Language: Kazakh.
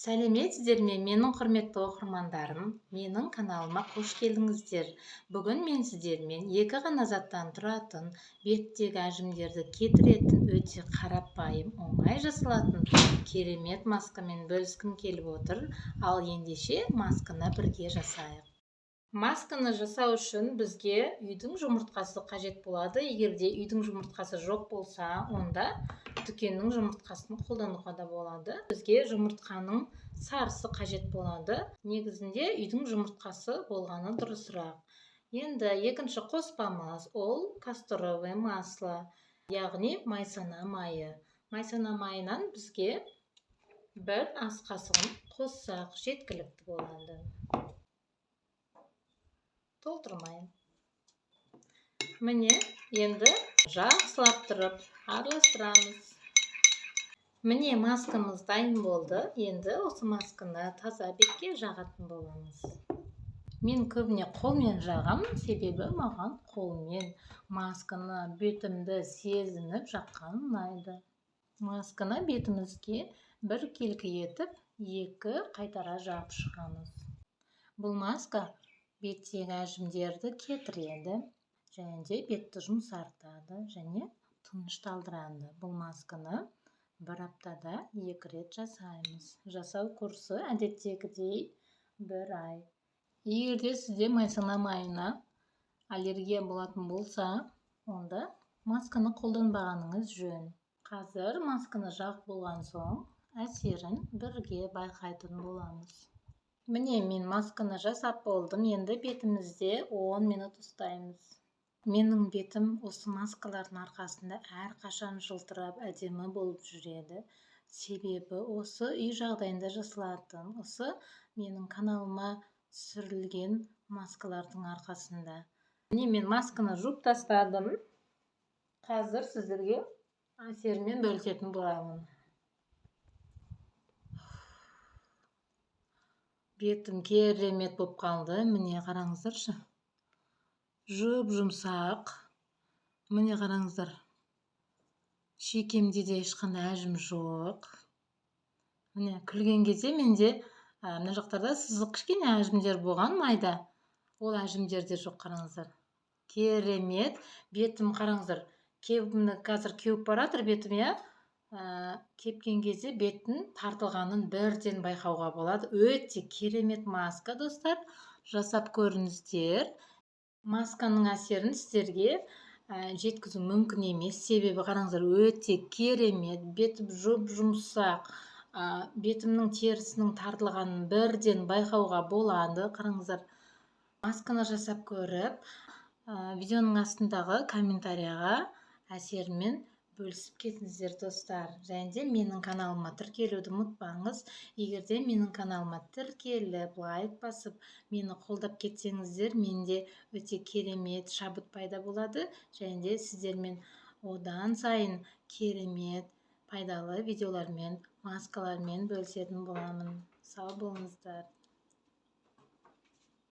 Сәлеметсіздер ме, менің құрметті оқырмандарым, менің каналыма қош келдіңіздер. Бүгін мен сіздермен екі ғана заттан тұратын, беттегі әжімдерді кетіретін, өте қарапайым, оңай жасалатын керемет маскамен бөліскім келіп отыр. Ал ендеше масканы бірге жасайық. Масканы жасау үшін бізге үйдің жұмыртқасы қажет болады. Егерде үйдің жұмыртқасы жоқ болса, онда дүкеннің жұмыртқасын қолдануға да болады. Бізге жұмыртқаның сарысы қажет болады. Негізінде үйдің жұмыртқасы болғаны дұрысырақ. Енді екінші қоспамыз ол касторовое масло, яғни майсана майы. Майсана майынан бізге бір ас қасығын қоссақ жеткілікті болады. Толтырмайын. Міне, енді жақсылап тұрып араластырамыз. Міне, маскамыз дайын болды. Енді осы масканы таза бетке жағатын боламыз. Мен көбіне қолмен жағам, себебі маған қолмен масканы бетімді сезініп жаққан ұнайды. Масканы бетімізге бір келкі етіп, екі қайтара жағып шығамыз. Бұл маска беттегі әжімдерді кетіреді, және де бетті жұмсартады және тынышталдырады. Бұл масканы бір аптада 2 рет жасаймыз. Жасау курсы әдеттегідей 1 ай. Егерде сізде майсана майына аллергия болатын болса, онда масканы қолданбағаныңыз жөн. Қазір масканы жағып болған соң әсерін бірге байқайтын боламыз. Міне, мен масканы жасап болдым. Енді бетімізде 10 минут ұстаймыз. Менің бетім осы маскалардың арқасында әрқашан жылтырап әдемі болып жүреді. Себебі осы үй жағдайында жасалатын, осы менің каналыма түсірілген маскалардың арқасында. Міне, мен масканы жуып тастадым. Қазір сіздерге әсерімен бөлісетін боламын. Бетім керемет болып қалды. Міне қараңыздаршы. Жұп-жұмсақ. Міне қараңыздар. Шекемде де ешқандай әжім жоқ. Міне күлген кезде менде мына жақтарда сызық кішкене әжімдер болған майда. Ол әжімдер де жоқ, қараңыздар. Керемет. Бетім қараңыздар. Қазір кеуіп баратыр бетім, иә? Кепкен кезде беттің тартылғанын бірден байқауға болады. Өте керемет маска, достар. Жасап көріңіздер. Масканың әсерін сіздерге жеткізу мүмкін емес. Себебі қараңыздар, өте керемет. Бетім жұп-жұмсақ. Бетімнің терісінің тартылғанын бірден байқауға болады. Қараңыздар. Масканы жасап көріп, видеоның астындағы комментарияға әсерімен бөлісіп кетіңіздер, достар. Және де менің каналыма тіркелуді ұмытпаңыз. Егерде менің каналыма тіркеліп, лайк басып, мені қолдап кетсеңіздер, менде өте керемет шабыт пайда болады. Және де сіздермен одан сайын керемет пайдалы видеолармен, маскалармен бөлісетін боламын. Сау болыңыздар.